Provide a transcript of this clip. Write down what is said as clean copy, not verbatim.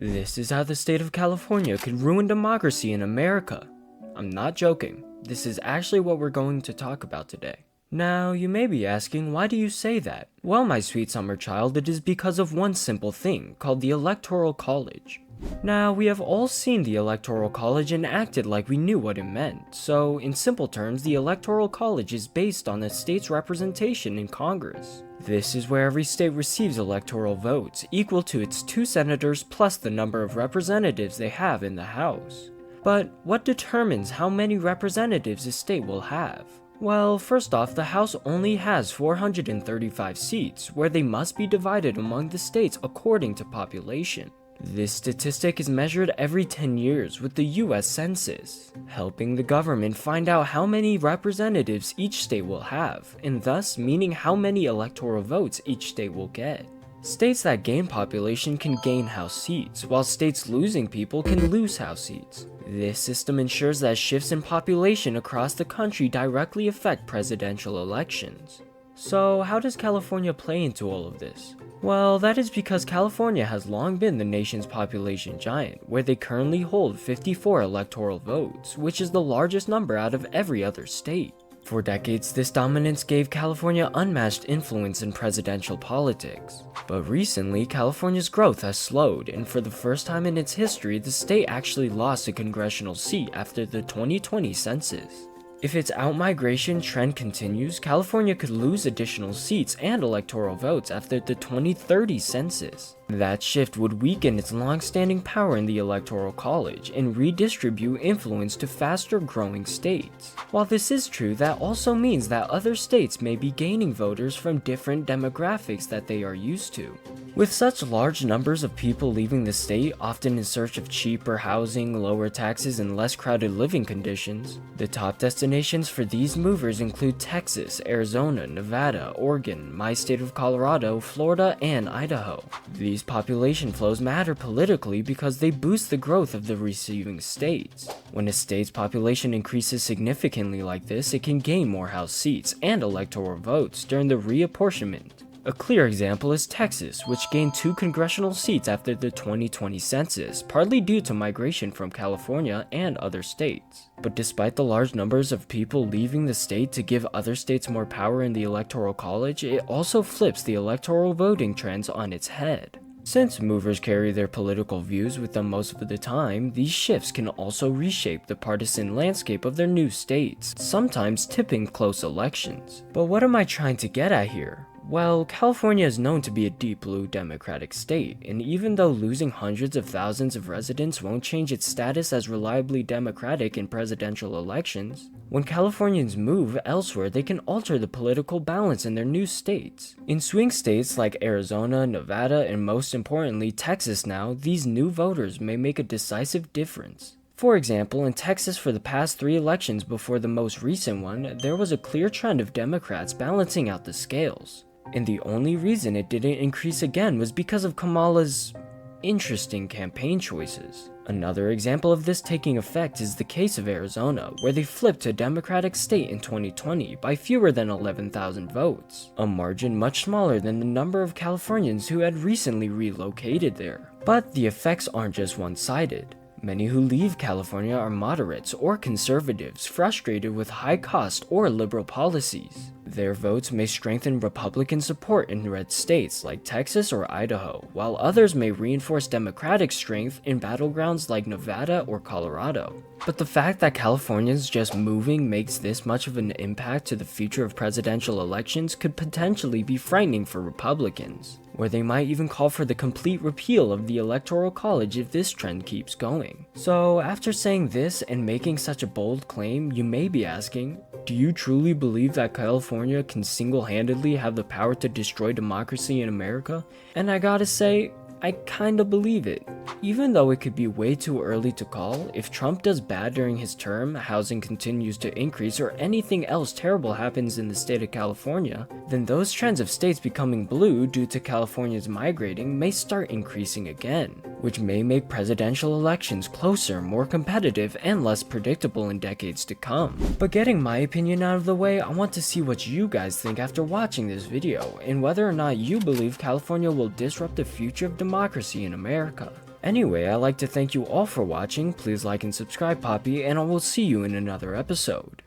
This is how the state of California could ruin democracy in America. I'm not joking. This is actually what we're going to talk about today. Now, you may be asking, why do you say that? Well, my sweet summer child, it is because of one simple thing, called the Electoral College. Now, we have all seen the Electoral College and acted like we knew what it meant. So, in simple terms, the Electoral College is based on a state's representation in Congress. This is where every state receives electoral votes, equal to its 2 senators plus the number of representatives they have in the House. But what determines how many representatives a state will have? Well, first off, the House only has 435 seats, where they must be divided among the states according to population. This statistic is measured every 10 years with the US Census, helping the government find out how many representatives each state will have, and thus meaning how many electoral votes each state will get. States that gain population can gain House seats, while states losing people can lose House seats. This system ensures that shifts in population across the country directly affect presidential elections. So, how does California play into all of this? Well, that is because California has long been the nation's population giant, where they currently hold 54 electoral votes, which is the largest number out of every other state. For decades, this dominance gave California unmatched influence in presidential politics. But recently, California's growth has slowed, and for the first time in its history, the state actually lost a congressional seat after the 2020 census. If its outmigration trend continues, California could lose additional seats and electoral votes after the 2030 census. That shift would weaken its long-standing power in the Electoral College and redistribute influence to faster-growing states. While this is true, that also means that other states may be gaining voters from different demographics that they are used to. With such large numbers of people leaving the state, often in search of cheaper housing, lower taxes, and less crowded living conditions, the top destinations for these movers include Texas, Arizona, Nevada, Oregon, my state of Colorado, Florida, and Idaho. These population flows matter politically because they boost the growth of the receiving states. When a state's population increases significantly like this, it can gain more House seats and electoral votes during the reapportionment. A clear example is Texas, which gained 2 congressional seats after the 2020 census, partly due to migration from California and other states. But despite the large numbers of people leaving the state to give other states more power in the Electoral College, it also flips the electoral voting trends on its head. Since movers carry their political views with them most of the time, these shifts can also reshape the partisan landscape of their new states, sometimes tipping close elections. But what am I trying to get at here? Well, California is known to be a deep blue Democratic state, and even though losing hundreds of thousands of residents won't change its status as reliably Democratic in presidential elections, when Californians move elsewhere, they can alter the political balance in their new states. In swing states like Arizona, Nevada, and most importantly Texas now, these new voters may make a decisive difference. For example, in Texas for the past 3 elections before the most recent one, there was a clear trend of Democrats balancing out the scales. And the only reason it didn't increase again was because of Kamala's interesting campaign choices. Another example of this taking effect is the case of Arizona, where they flipped to a Democratic state in 2020 by fewer than 11,000 votes, a margin much smaller than the number of Californians who had recently relocated there. But the effects aren't just one-sided. Many who leave California are moderates or conservatives frustrated with high cost or liberal policies. Their votes may strengthen Republican support in red states like Texas or Idaho, while others may reinforce Democratic strength in battlegrounds like Nevada or Colorado. But the fact that Californians just moving makes this much of an impact to the future of presidential elections could potentially be frightening for Republicans, where they might even call for the complete repeal of the Electoral College if this trend keeps going. So after saying this and making such a bold claim, you may be asking, do you truly believe that California can single-handedly have the power to destroy democracy in America? And I gotta say, I kinda believe it. Even though it could be way too early to call, if Trump does bad during his term, housing continues to increase, or anything else terrible happens in the state of California, then those trends of states becoming blue due to Californians migrating may start increasing again, which may make presidential elections closer, more competitive, and less predictable in decades to come. But getting my opinion out of the way, I want to see what you guys think after watching this video, and whether or not you believe California will disrupt the future of democracy in America. Anyway, I'd like to thank you all for watching. Please like and subscribe, Poppy, and I will see you in another episode.